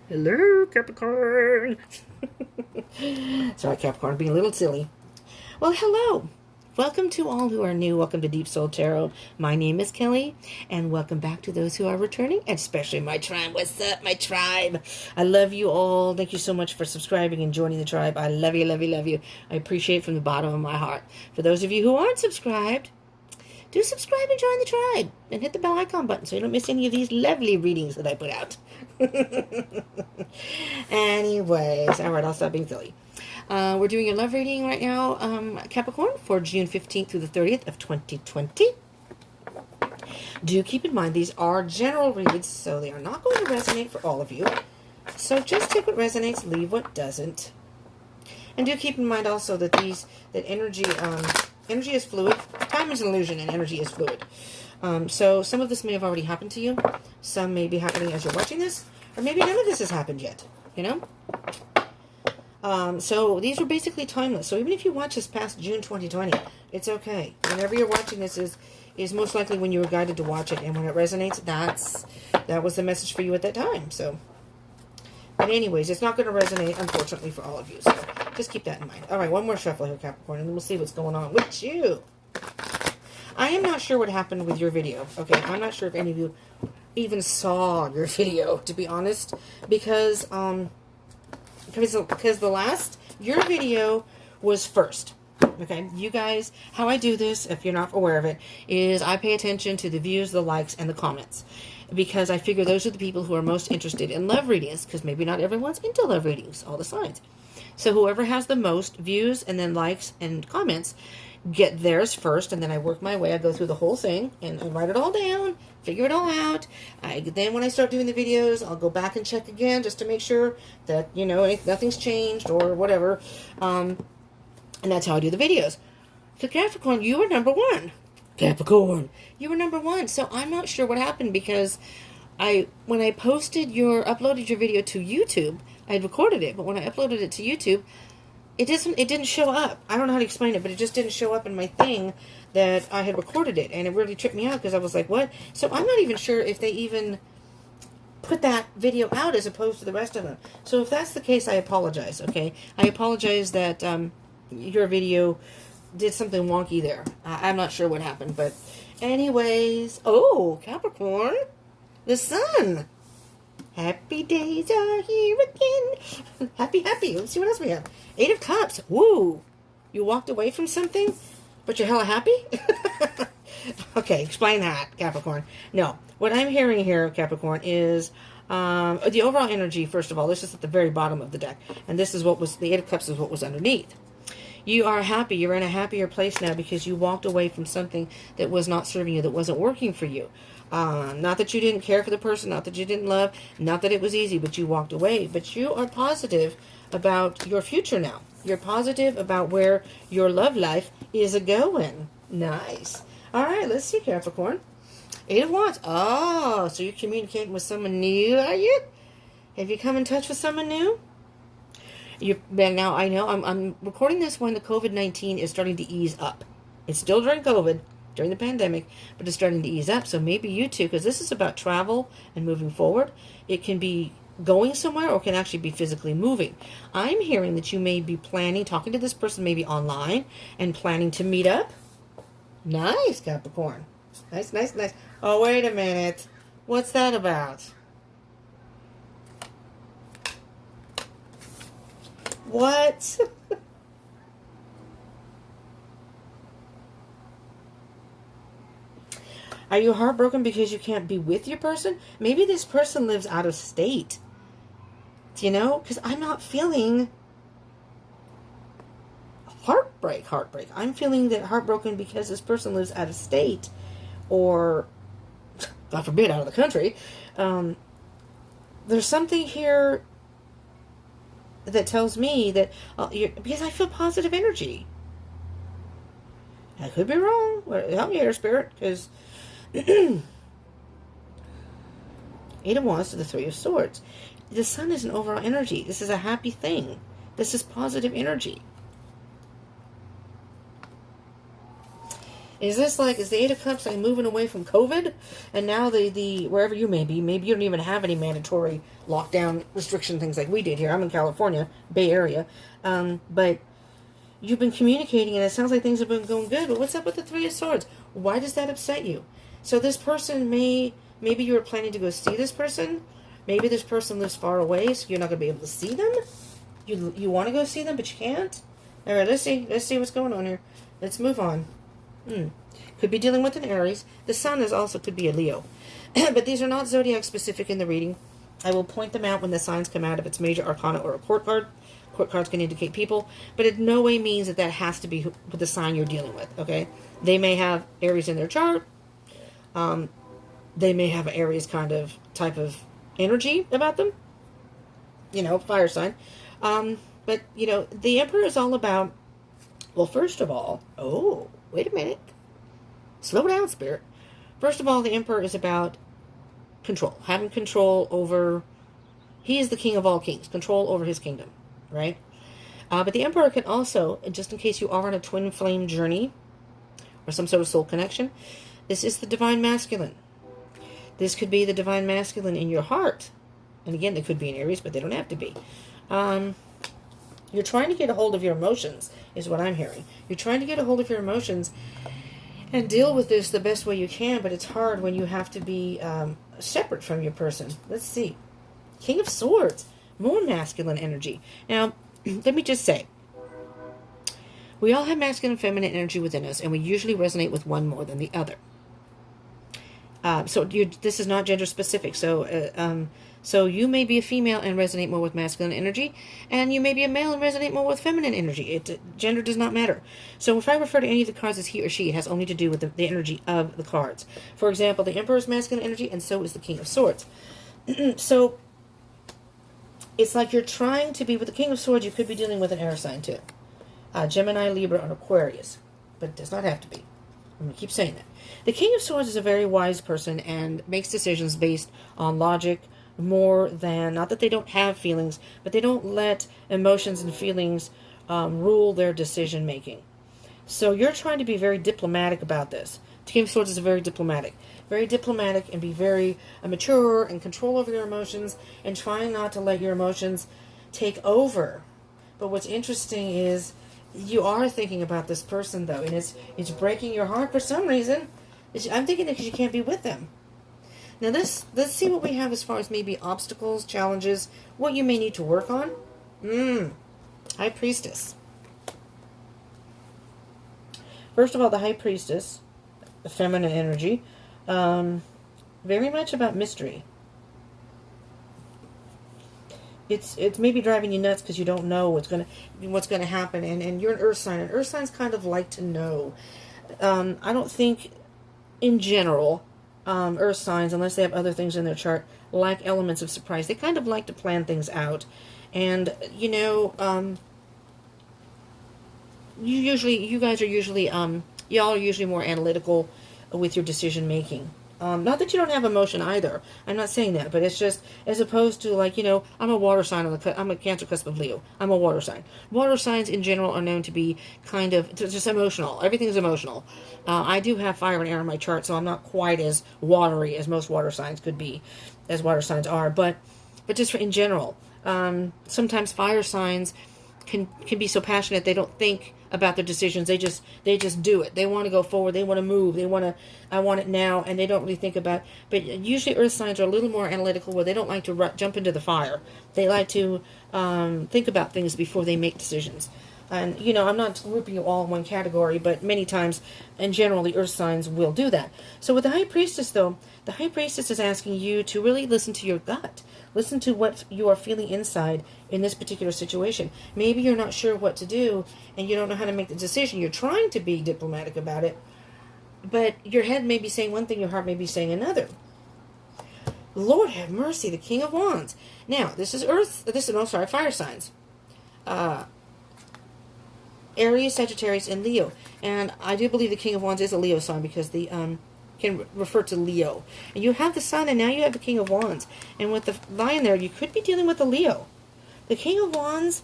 Hello, Capricorn. Sorry, Capricorn, being a little silly. Well, hello. Welcome to all who are new. Welcome to Deep Soul Tarot. My name is Kelly, and welcome back to those who are returning, and especially my tribe. What's up, my tribe? I love you all. Thank you so much for subscribing and joining the tribe. I love you, love you, love you. I appreciate it from the bottom of my heart. For those of you who aren't subscribed, do subscribe and join the tribe. And hit the bell icon button so you don't miss any of these lovely readings that I put out. Anyways, alright, I'll stop being silly. We're doing a love reading right now, Capricorn, for June 15th through the 30th of 2020. Do keep in mind these are general reads, so they are not going to resonate for all of you. So just take what resonates, leave what doesn't. And do keep in mind also that energy is fluid. Time is an illusion and energy is fluid. So some of this may have already happened to you. Some may be happening as you're watching this. Or maybe none of this has happened yet. You know? So these are basically timeless. So even if you watch this past June 2020, it's okay. Whenever you're watching this is most likely when you were guided to watch it. And when it resonates, that was the message for you at that time. So, but anyways, it's not going to resonate, unfortunately, for all of you. So just keep that in mind. All right, one more shuffle here, Capricorn, and then we'll see what's going on with you. I am not sure what happened with your video. Okay, I'm not sure if any of you even saw your video, to be honest, because your video was first. Okay, you guys, how I do this, if you're not aware of it, is I pay attention to the views, the likes, and the comments. Because I figure those are the people who are most interested in love readings, because maybe not everyone's into love readings, all the signs. So whoever has the most views and then likes and comments get theirs first, and then I work my way. I go through the whole thing and I write it all down, figure it all out. Then when I start doing the videos, I'll go back and check again just to make sure that, you know, nothing's changed or whatever. And that's how I do the videos. So Capricorn, you were number one. Capricorn, you were number one. So I'm not sure what happened, because when I uploaded your video to YouTube, I had recorded it, but when I uploaded it to YouTube, it didn't show up. I don't know how to explain it, but it just didn't show up in my thing that I had recorded it, and it really tripped me out because I was like, what? So I'm not even sure if they even put that video out as opposed to the rest of them. So if that's the case, I apologize, okay? I apologize that your video did something wonky there. I'm not sure what happened, but anyways. Oh, Capricorn, the sun. Happy days are here again. Happy. Let's see what else we have. 8 of Cups. Woo. You walked away from something, but you're hella happy? Okay, explain that, Capricorn. No, what I'm hearing here, Capricorn, is the overall energy, first of all. This is at the very bottom of the deck. And this is the 8 of Cups is what was underneath. You are happy. You're in a happier place now because you walked away from something that was not serving you, that wasn't working for you. Not that you didn't care for the person, not that you didn't love, not that it was easy, but you walked away. But you are positive about your future now. You're positive about where your love life is a-going. Nice. All right, let's see, Capricorn. 8 of Wands. Oh, so you're communicating with someone new, are you? Have you come in touch with someone new? Now, I know I'm recording this when the COVID-19 is starting to ease up. It's still during COVID, during the pandemic, but it's starting to ease up. So maybe you too, because this is about travel and moving forward. It can be going somewhere or can actually be physically moving. I'm hearing that you may be talking to this person maybe online and planning to meet up. Nice, Capricorn. Nice. Oh, wait a minute. What's that about? What? Are you heartbroken because you can't be with your person? Maybe this person lives out of state. You know? Because I'm not feeling heartbreak. I'm feeling that heartbroken because this person lives out of state. Or, God forbid, out of the country. There's something here that tells me that, because I feel positive energy. I could be wrong. Help me here, Spirit, because 8 of Wands to the 3 of Swords. The sun is an overall energy. This is a happy thing. This is positive energy. Is this like, is the Eight of Cups like moving away from COVID? And now the wherever you may be, maybe you don't even have any mandatory lockdown restriction things like we did here. I'm in California, Bay Area. But you've been communicating and it sounds like things have been going good. But what's up with the Three of Swords? Why does that upset you? So this person maybe you were planning to go see this person. Maybe this person lives far away, so you're not going to be able to see them. You want to go see them, but you can't. All right, let's see what's going on here. Let's move on. Could be dealing with an Aries. The Sun is also could be a Leo. But these are not zodiac specific in the reading. I will point them out when the signs come out if it's major arcana or a court card. Court cards can indicate people, but it no way means that has to be with the sign you're dealing with, okay? They may have Aries in their chart. They may have an Aries type of energy about them. Fire sign. But, the Emperor is all about, well, first of all, wait a minute. Slow down, Spirit. First of all, the Emperor is about control. Having control over, he is the king of all kings. Control over his kingdom, right? But the Emperor can also, just in case you are on a twin flame journey, or some sort of soul connection, this is the divine masculine. This could be the divine masculine in your heart. And again, they could be in Aries, but they don't have to be. You're trying to get a hold of your emotions, is what I'm hearing. You're trying to get a hold of your emotions and deal with this the best way you can, but it's hard when you have to be separate from your person. Let's see. King of Swords. More masculine energy. Now, let me just say, we all have masculine and feminine energy within us, and we usually resonate with one more than the other. This is not gender specific. So you may be a female and resonate more with masculine energy, and you may be a male and resonate more with feminine energy. Gender does not matter. So if I refer to any of the cards as he or she, it has only to do with the energy of the cards. For example, the Emperor is masculine energy, and so is the King of Swords. So it's like you're trying to be with the King of Swords. You could be dealing with an air sign too, Gemini, Libra, or Aquarius, but it does not have to be. I'm going to keep saying that. The King of Swords is a very wise person and makes decisions based on logic more than, not that they don't have feelings, but they don't let emotions and feelings rule their decision making. So you're trying to be very diplomatic about this. The King of Swords is very diplomatic and be very mature and control over your emotions and trying not to let your emotions take over. But what's interesting is you are thinking about this person, though, and it's breaking your heart for some reason. I'm thinking that because you can't be with them. Now, let's see what we have as far as maybe obstacles, challenges, what you may need to work on. High Priestess. First of all, the High Priestess, the feminine energy, very much about mystery. It's maybe driving you nuts because you don't know what's gonna happen, and you're an Earth sign, and Earth signs kind of like to know. I don't think, in general, Earth signs, unless they have other things in their chart, like elements of surprise. They kind of like to plan things out, and you guys are usually y'all are usually more analytical with your decision making. Not that you don't have emotion either. I'm not saying that, but it's just, as opposed to I'm a water sign I'm a Cancer cusp of Leo. I'm a water sign. Water signs in general are known to be kind of just emotional. Everything's emotional. I do have fire and air in my chart, so I'm not quite as watery as most water signs could be, as water signs are. But just in general, sometimes fire signs can be so passionate they don't think about their decisions. They just do it. They want to go forward. They want to move. I want it now, and they don't really think about. But usually Earth signs are a little more analytical, where they don't like to jump into the fire. They like to think about things before they make decisions. And I'm not grouping you all in one category, but many times, in general, the Earth signs will do that. So with the High Priestess, though, the High Priestess is asking you to really listen to your gut. Listen to what you are feeling inside in this particular situation. Maybe you're not sure what to do, and you don't know how to make the decision. You're trying to be diplomatic about it, but your head may be saying one thing, your heart may be saying another. Lord have mercy, the King of Wands. Now, this is fire signs. Aries, Sagittarius, and Leo. And I do believe the King of Wands is a Leo sign, because the can refer to Leo. And you have the Sun, and now you have the King of Wands. And with the Lion there, you could be dealing with a Leo. The King of Wands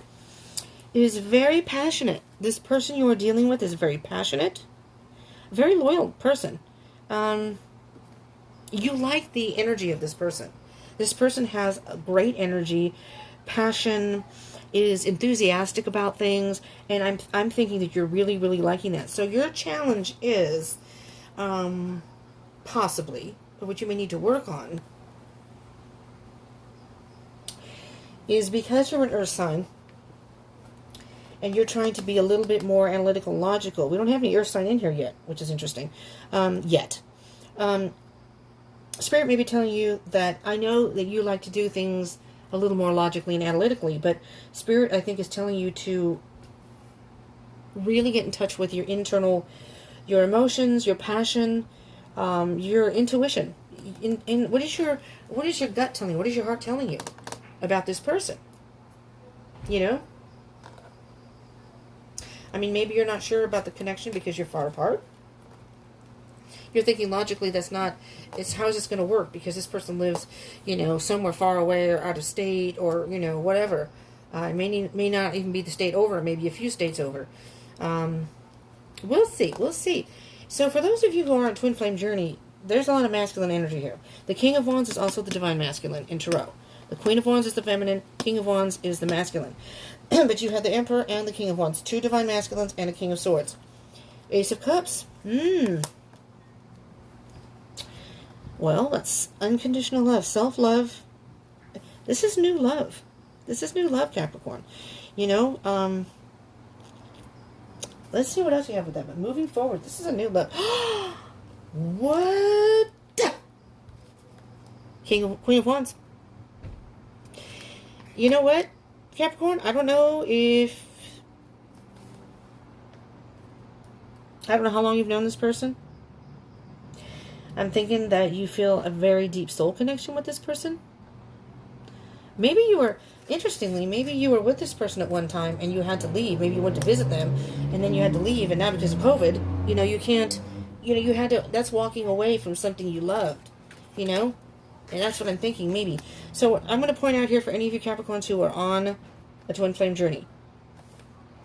is very passionate. This person you are dealing with is very passionate. Very loyal person. You like the energy of this person. This person has a great energy, passion, is enthusiastic about things, and I'm thinking that you're really, really liking that. So your challenge is, possibly, what you may need to work on, is because you're an earth sign, and you're trying to be a little bit more analytical and logical. We don't have any earth sign in here yet, which is interesting. Yet. Spirit may be telling you that I know that you like to do things a little more logically and analytically, but Spirit, I think, is telling you to really get in touch with your internal, your emotions, your passion, your intuition. What is your gut telling you? What is your heart telling you about this person? You know? I mean, maybe you're not sure about the connection because you're far apart. You're thinking logically that's not, it's how is this going to work? Because this person lives, you know, somewhere far away or out of state or, you know, whatever. It may not even be the state over, maybe a few states over. We'll see. We'll see. So for those of you who are on Twin Flame Journey, there's a lot of masculine energy here. The King of Wands is also the Divine Masculine in Tarot. The Queen of Wands is the feminine. King of Wands is the masculine. But you have the Emperor and the King of Wands. 2 Divine Masculines and a King of Swords. Ace of Cups. Well, that's unconditional love, self-love. This is new love. This is new love, Capricorn. You know, let's see what else you have with that. But moving forward, this is a new love. What? Queen of Wands. You know what, Capricorn? I don't know how long you've known this person. I'm thinking that you feel a very deep soul connection with this person. Maybe you were, interestingly, maybe you were with this person at one time and you had to leave. Maybe you went to visit them and then you had to leave. And now because of COVID, you know, you can't, you know, you had to, that's walking away from something you loved, you know? And that's what I'm thinking, maybe. So I'm going to point out here for any of you Capricorns who are on a Twin Flame Journey.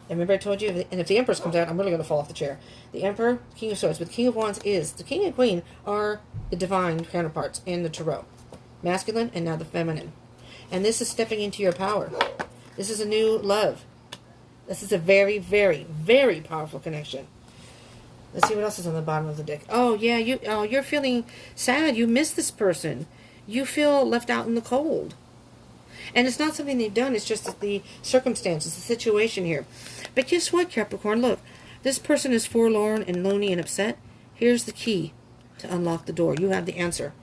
And remember I told you, and if the Empress comes out, I'm really going to fall off the chair. The Emperor, King of Swords, but the King of Wands is, the King and Queen are the divine counterparts in the Tarot. Masculine and now the feminine. And this is stepping into your power. This is a new love. This is a very, very, very powerful connection. Let's see what else is on the bottom of the deck. Oh, yeah, you're feeling sad. You miss this person. You feel left out in the cold. And it's not something they've done. It's just the circumstances, the situation here. But guess what, Capricorn? Look, this person is forlorn and lonely and upset. Here's the key to unlock the door. You have the answer.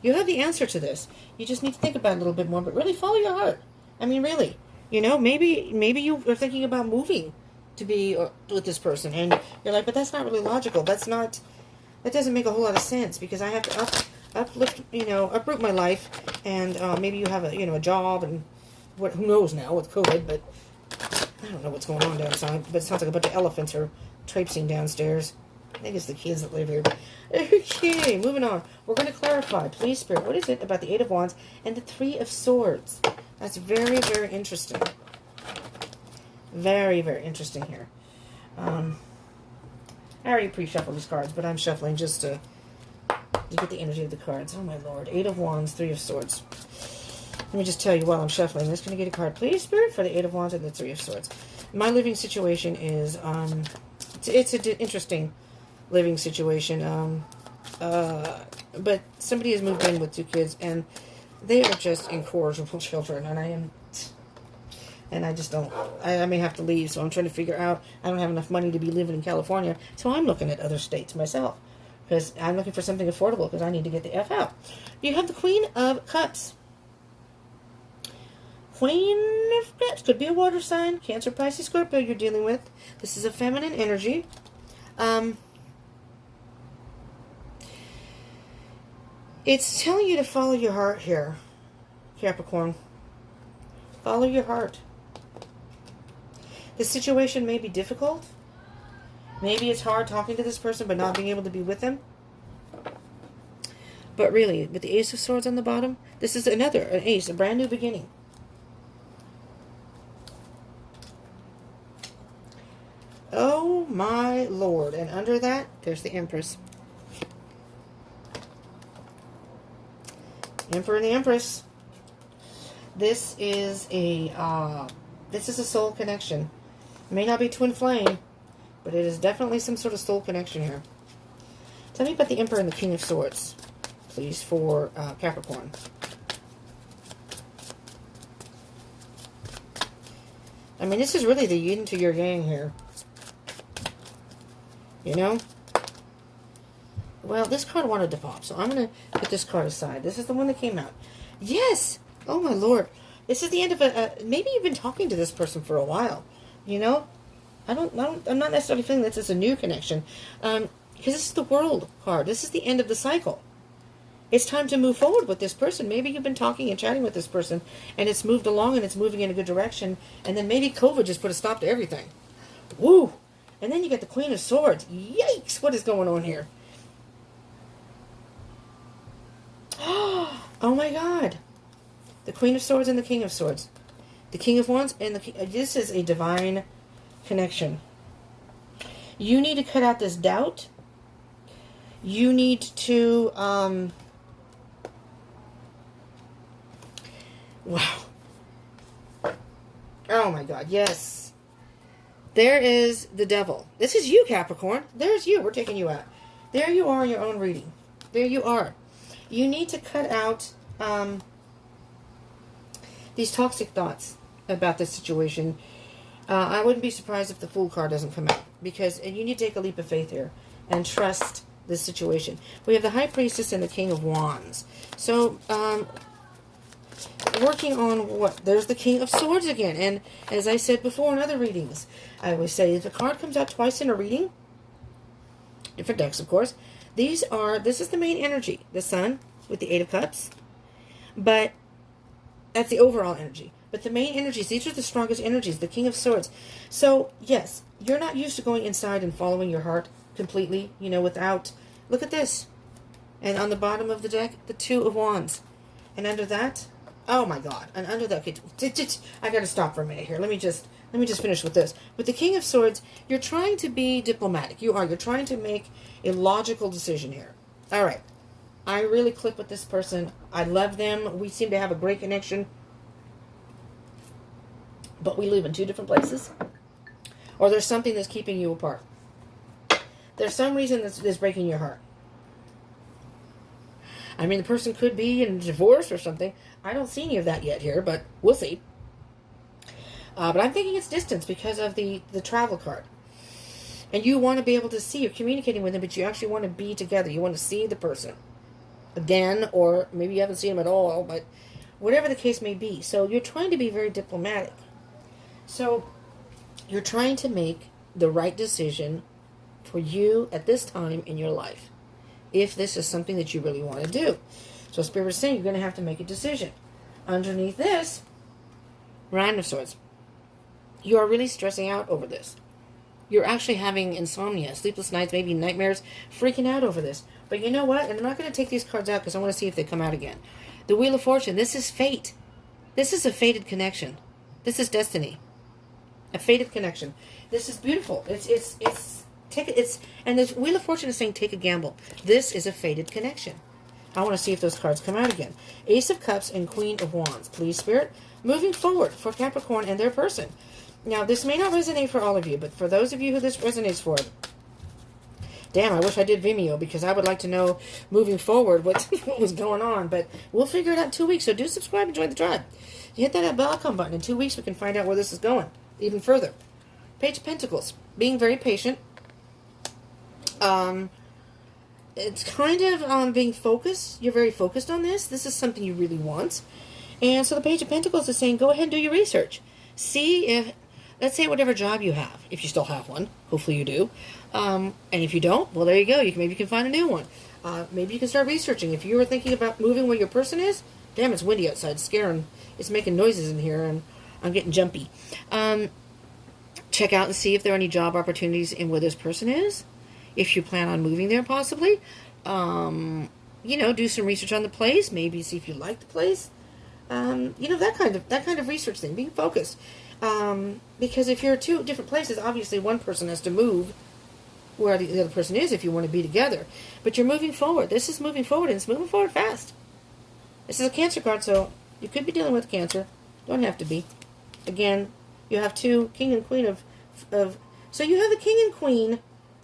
You have the answer to this. You just need to think about it a little bit more, but really follow your heart. I mean, really. You know, maybe you are thinking about moving to be with this person. And you're like, but that's not really logical. That doesn't make a whole lot of sense because I have to uproot my life, and maybe you have a job, and who knows now with COVID, but I don't know what's going on downside, but it sounds like a bunch of elephants are traipsing downstairs. I think it's the kids that live here. Okay, moving on. We're going to clarify, please, Spirit, what is it about the Eight of Wands and the Three of Swords? That's very, very interesting. Very, very interesting here. I already pre-shuffled these cards, but I'm shuffling just to get the energy of the cards. Oh, my Lord. 8 of Wands, 3 of Swords. Let me just tell you while I'm shuffling. I'm just going to get a card, please, Spirit, for the 8 of Wands and the 3 of Swords. My living situation is, it's an interesting living situation. But somebody has moved in with 2 kids, and they are just incorrigible children, and I just don't, I may have to leave, so I'm trying to figure out, I don't have enough money to be living in California, so I'm looking at other states myself. Because I'm looking for something affordable because I need to get the F out. You have the Queen of Cups. Queen of Cups. Could be a water sign. Cancer, Pisces, Scorpio you're dealing with. This is a feminine energy. It's telling you to follow your heart here, Capricorn. Follow your heart. The situation may be difficult. Maybe it's hard talking to this person but not being able to be with them. But really, with the Ace of Swords on the bottom, this is an ace, a brand new beginning. Oh my Lord. And under that, there's the Empress. Emperor and the Empress. This is a soul connection. It may not be twin flame, but it is definitely some sort of soul connection here. Tell me about the Emperor and the King of Swords, please, for Capricorn. I mean, this is really the yin to your yang here. You know? Well, this card wanted to pop, so I'm going to put this card aside. This is the one that came out. Yes! Oh, my Lord. This is the end of maybe you've been talking to this person for a while. You know? I'm not necessarily feeling that it's a new connection. Because this is the World card. This is the end of the cycle. It's time to move forward with this person. Maybe you've been talking and chatting with this person, and it's moved along, and it's moving in a good direction, and then maybe COVID just put a stop to everything. Woo! And then you get the Queen of Swords. Yikes! What is going on here? Oh my God. The Queen of Swords and the King of Swords. The King of Wands and the King. This is a divine connection. You need to cut out this doubt. You need to, wow. Oh my God, yes. There is the devil. This is you, Capricorn. There's you. We're taking you out. There you are in your own reading. There you are. You need to cut out these toxic thoughts about this situation. I wouldn't be surprised if the Fool card doesn't come out. Because you need to take a leap of faith here and trust this situation. We have the High Priestess and the King of Wands. So, working on what? There's the King of Swords again. And as I said before in other readings, I always say if a card comes out twice in a reading, different decks of course, this is the main energy. The Sun with the Eight of Cups. But that's the overall energy. But the main energies, these are the strongest energies, the King of Swords. So, yes, you're not used to going inside and following your heart completely, you know, without... Look at this. And on the bottom of the deck, the Two of Wands. And under that, oh my God. And under that, I got to stop for a minute here. Let me just finish with this. With the King of Swords, you're trying to be diplomatic. You're trying to make a logical decision here. All right. I really click with this person. I love them. We seem to have a great connection. But we live in two different places. Or there's something that's keeping you apart. There's some reason that's breaking your heart. I mean, the person could be in a divorce or something. I don't see any of that yet here, but we'll see. But I'm thinking it's distance because of the travel card. And you want to be able to see, you're communicating with them, but you actually want to be together. You want to see the person again, or maybe you haven't seen them at all, but whatever the case may be. So you're trying to be very diplomatic. So you're trying to make the right decision for you at this time in your life, if this is something that you really want to do. So Spirit is saying you're going to have to make a decision. Underneath this, Nine of Swords. You are really stressing out over this. You're actually having insomnia, sleepless nights, maybe nightmares, freaking out over this. But you know what? And I'm not going to take these cards out because I want to see if they come out again. The Wheel of Fortune. This is fate. This is a fated connection. This is destiny. A fated connection. This is beautiful. And the Wheel of Fortune is saying take a gamble. This is a fated connection. I want to see if those cards come out again. Ace of Cups and Queen of Wands. Please, Spirit. Moving forward for Capricorn and their person. Now, this may not resonate for all of you, but for those of you who this resonates for, damn, I wish I did Vimeo because I would like to know moving forward what was going on. But we'll figure it out in 2 weeks, so do subscribe and join the tribe. You hit that bell icon button. In 2 weeks, we can find out where this is going even further. Page of Pentacles. Being very patient. It's kind of being focused. You're very focused on this. This is something you really want. And so the Page of Pentacles is saying, go ahead and do your research. See if, let's say whatever job you have, if you still have one, hopefully you do. And if you don't, well, there you go. Maybe you can find a new one. Maybe you can start researching. If you were thinking about moving where your person is, damn, it's windy outside. It's scaring. It's making noises in here, and I'm getting jumpy. Check out and see if there are any job opportunities in where this person is. If you plan on moving there, possibly. You know, do some research on the place. Maybe see if you like the place. You know, that kind of research thing. Being focused. Because if you're two different places, obviously one person has to move where the other person is if you want to be together. But you're moving forward. This is moving forward, and it's moving forward fast. This is a Cancer card, so you could be dealing with Cancer. Don't have to be. Again, you have two King and Queen of so you have the King and Queen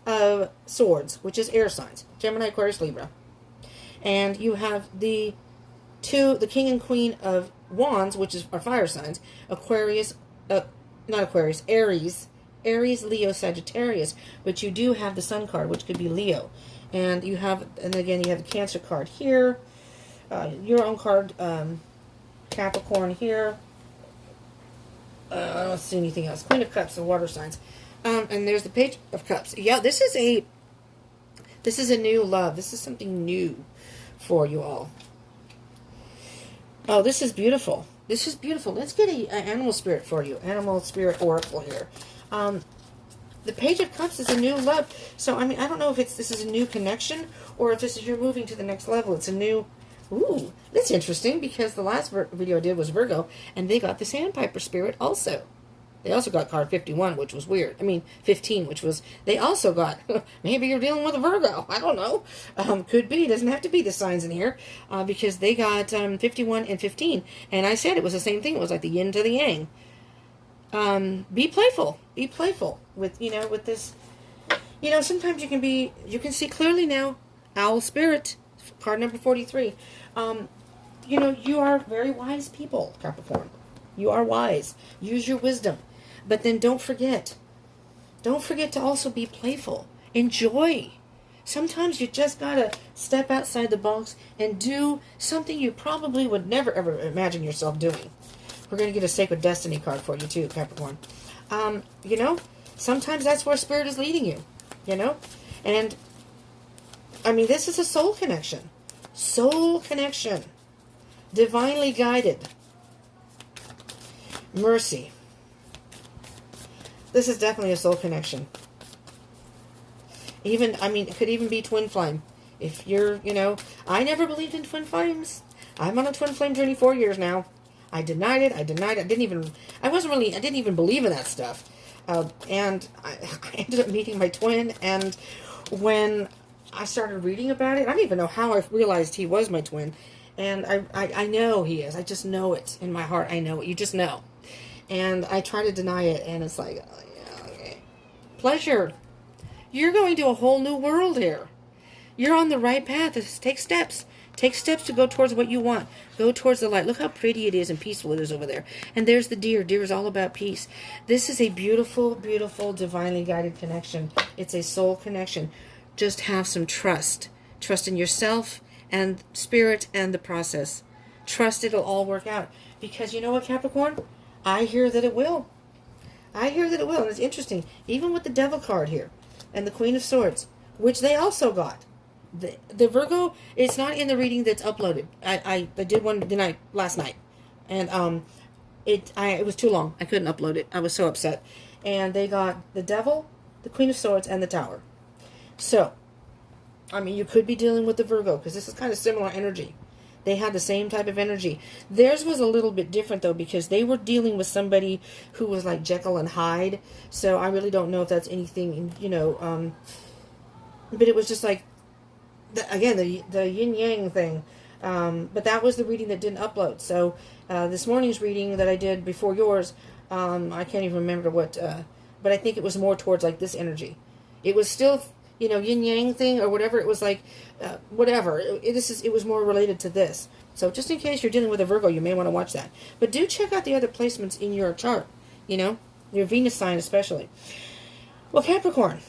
of Swords, which is air signs, Gemini, Aquarius, Libra. And you have the King and Queen of Wands, which are fire signs, Aquarius, not Aquarius, Aries, Leo, Sagittarius. But you do have the Sun card, which could be Leo. And again, you have the Cancer card here, your own card, Capricorn here. I don't see anything else. Queen of Cups, the water signs. And there's the Page of Cups. Yeah, this is a new love. This is something new for you all. Oh, this is beautiful. This is beautiful. Let's get an animal spirit for you. Animal spirit oracle here. The Page of Cups is a new love. So, I mean, I don't know if this is a new connection or if this is you're moving to the next level. It's a new... Ooh, that's interesting because the last video I did was Virgo, and they got the Sandpiper spirit also. They also got card 51, which was weird. I mean, 15, which was... They also got... Maybe you're dealing with a Virgo. I don't know. Could be. Doesn't have to be the signs in here. Because they got 51 and 15. And I said it was the same thing. It was like the yin to the yang. Be playful. Be playful with, with this. Sometimes you can see clearly now. Owl spirit. Card number 43. You are very wise people, Capricorn. You are wise. Use your wisdom. But then don't forget. Don't forget to also be playful. Enjoy. Sometimes you just gotta step outside the box and do something you probably would never ever imagine yourself doing. We're going to get a Sacred Destiny card for you too, Capricorn. Sometimes that's where Spirit is leading you, And, I mean, this is a soul connection. Soul connection. Divinely guided. Mercy. This is definitely a soul connection. It could even be twin flame. If you're, I never believed in twin flames. I'm on a twin flame journey 4 years now. I denied it. I didn't even believe in that stuff. And I ended up meeting my twin, and when I started reading about it, I don't even know how I realized he was my twin. And I know he is. I just know it in my heart. I know it. You just know. And I try to deny it, and it's like, oh, yeah, okay. Pleasure. You're going to a whole new world here. You're on the right path. Take steps. Take steps to go towards what you want. Go towards the light. Look how pretty it is and peaceful it is over there. And there's the deer. Deer is all about peace. This is a beautiful, beautiful, divinely guided connection. It's a soul connection. Just have some trust. Trust in yourself and Spirit and the process. Trust it'll all work out. Because you know what, Capricorn? I hear that it will. I hear that it will. And it's interesting. Even with the Devil card here and the Queen of Swords, which they also got. The Virgo, it's not in the reading that's uploaded. I did one last night. And it was too long. I couldn't upload it. I was so upset. And they got the Devil, the Queen of Swords, and the Tower. So, I mean, you could be dealing with the Virgo, because this is kind of similar energy. They had the same type of energy. Theirs was a little bit different, though, because they were dealing with somebody who was like Jekyll and Hyde. So I really don't know if that's anything, but it was just like, the yin-yang thing. But that was the reading that didn't upload. So this morning's reading that I did before yours, I can't even remember what, but I think it was more towards like this energy. It was still, yin-yang thing or whatever. It was like, whatever. It was more related to this. So just in case you're dealing with a Virgo, you may want to watch that. But do check out the other placements in your chart, your Venus sign especially. Well, Capricorn,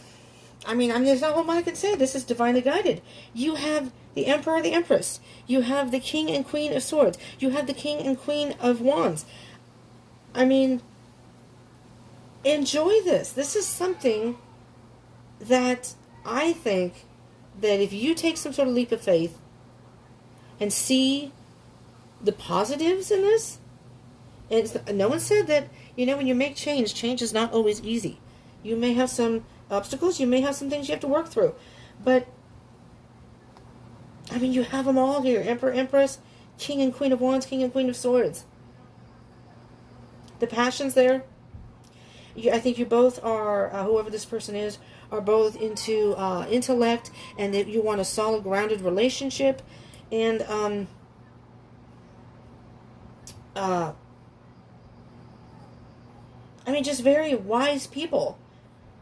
there's not what I can say. This is divinely guided. You have the Emperor, the Empress. You have the King and Queen of Swords. You have the King and Queen of Wands. Enjoy this. This is something that I think that if you take some sort of leap of faith and see the positives in this, no one said that, when you make change is not always easy. You may have some obstacles, you may have some things you have to work through, but you have them all here. Emperor, Empress, King and Queen of Wands, King and Queen of Swords. The passion's there, I think you both are, whoever this person is, are both into intellect, and that you want a solid, grounded relationship. And I mean, just very wise people.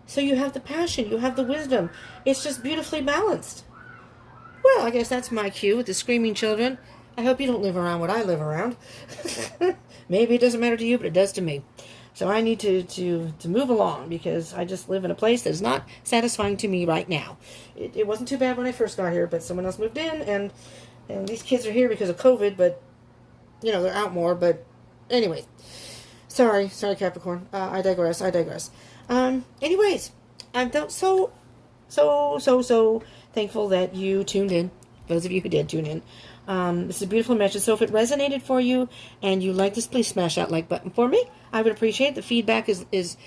So you have the passion, you have the wisdom. It's just beautifully balanced. Well, I guess that's my cue with the screaming children. I hope you don't live around what I live around. Maybe it doesn't matter to you, but it does to me. So I need to move along, because I just live in a place that is not satisfying to me right now. It wasn't too bad when I first got here, but someone else moved in, and these kids are here because of COVID, but, you know, they're out more. But anyway, sorry, Capricorn. I digress. Anyways, I'm so thankful that you tuned in. Those of you who did tune in. This is a beautiful message. So if it resonated for you and you like this, please smash that like button for me. I would appreciate it. The feedback is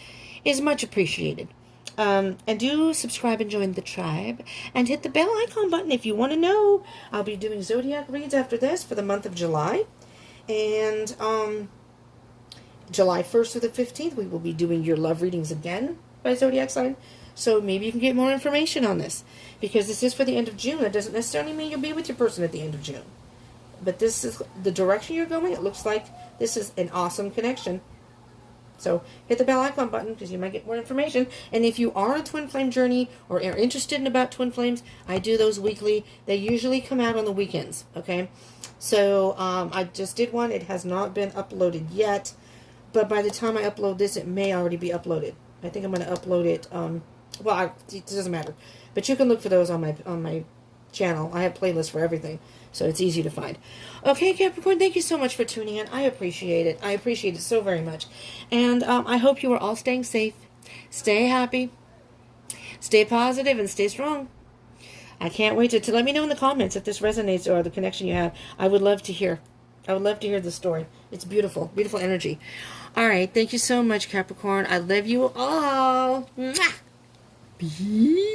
much appreciated. And do subscribe and join the tribe. And hit the bell icon button if you want to know. I'll be doing zodiac reads after this for the month of July. And July 1st through the 15th, we will be doing your love readings again by zodiac sign. So maybe you can get more information on this, because this is for the end of June. That doesn't necessarily mean you'll be with your person at the end of June. But this is the direction you're going. It looks like this is an awesome connection. So hit the bell icon button, because you might get more information. And if you are on a twin flame journey or are interested in about twin flames, I do those weekly. They usually come out on the weekends, okay? So I just did one. It has not been uploaded yet. But by the time I upload this, it may already be uploaded. I think I'm going to upload it. It doesn't matter. But you can look for those on my channel. I have playlists for everything, so it's easy to find. Okay, Capricorn, thank you so much for tuning in. I appreciate it. I appreciate it so very much. And I hope you are all staying safe. Stay happy. Stay positive and stay strong. I can't wait to let me know in the comments if this resonates or the connection you have. I would love to hear. I would love to hear the story. It's beautiful. Beautiful energy. All right. Thank you so much, Capricorn. I love you all. Mwah! Peace.